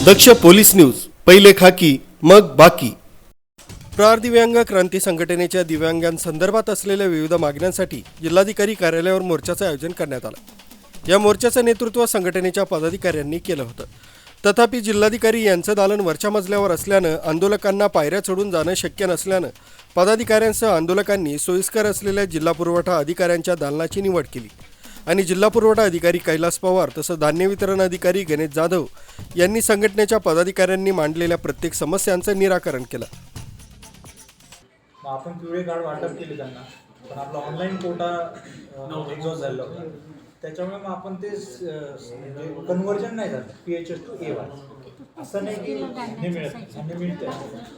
दक्ष police news, पहिले खाकी मग बाकी। प्रहार दिव्यांग क्रांती संघटनेच्या दिव्यांगांसंदर्भात असलेल्या विविध मागण्यांसाठी जिल्हाधिकारी कार्यालयावर मोर्चाचे आयोजन करण्यात आले। या मोर्चाचे नेतृत्व संघटनेच्या पदाधिकाऱ्यांनी केलं होतं। तथापि जिल्हाधिकारी यांचं दालन वरच्या मजल्यावर असल्यानं आंदोलकांना पायऱ्या चढून जाणं शक्य नसल्यानं पदाधिकाऱ्यांसह आंदोलकांनी सोयीस्कर असलेल्या जिल्हा पुरवठा अधिकाऱ्यांच्या दालनाची निवड केली आणि जिल्हा पुरवठा अधिकारी कैलास पवार तसंच धान्य वितरण अधिकारी गणेश जाधव यांनी संघटनेच्या पदाधिकाऱ्यांनी मांडलेल्या प्रत्येक समस्यांचं निराकरण केलं। आपण पिवळे कार्ड वाटप केले त्यांना, पण आपला ऑनलाईन कोटा एक्झॉस्ट झाला होता, त्याच्यामुळे मग आपण ते कन्व्हर्जन नाही झालं PHS to A1। असं नाही की धान्य मिळतं,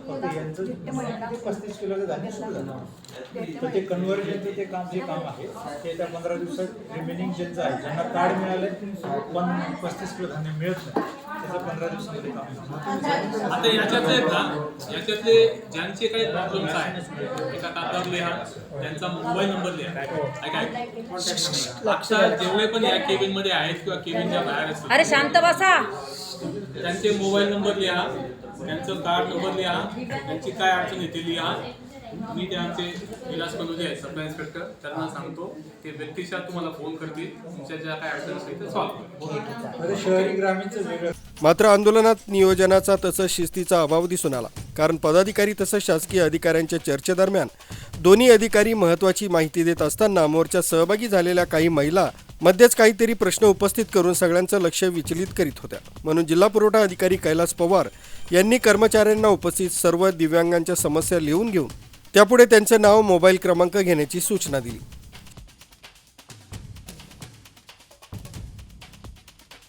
फक्त यांचं 35 किलोचं धान्य सुरू झालं, तर ते कन्व्हर्जनचं ते काम जे काम आहे ते त्या 15 दिवसात रिमेनिंग ज्यांचं आहे, ज्यांना कार्ड मिळाले पण 35 किलो धान्य मिळत नाही, त्याचं 15 दिवसामध्ये काम। आता याच्यातले ज्यांचे काही प्रॉब्लेम्स आहेत एका कागदावर लिहा, त्यांचा मोबाईल नंबर लिहा। आता जेवढे पण या केबिन मध्ये आहेत किंवा केबिनच्या बाहेर असतील, अरे शांत बसा, त्यांचे मोबाईल नंबर लिहा, त्यांचं कार्ड नंबर लिहा, त्यांची काय अडचण येते लिहा। मी ते आमचे विलास कलोजे आहेत सप्लाय इन्स्पेक्टर, त्यांना सांगतो ते व्यक्तिशः तुम्हाला फोन करतील, तुमच्या ज्या काय अडचण असेल ते सॉल्व्ह करतील। शहरी ग्रामीणचं वेगळं। मात्र आंदोलनात नियोजनाचा तसंच शिस्तीचा अभाव दिसून आला, कारण पदाधिकारी तसंच शासकीय अधिकाऱ्यांच्या चर्चेदरम्यान दोन्ही अधिकारी महत्त्वाची माहिती देत असताना मोर्चात सहभागी झालेल्या काही महिला मध्येच काहीतरी प्रश्न उपस्थित करून सगळ्यांचं लक्ष विचलित करीत होत्या। म्हणून जिल्हा पुरवठा अधिकारी कैलास पवार यांनी कर्मचाऱ्यांना उपस्थित सर्व दिव्यांगांच्या समस्या लिहून घेऊन त्यापुढे त्यांचं नाव मोबाईल क्रमांक घेण्याची सूचना दिली।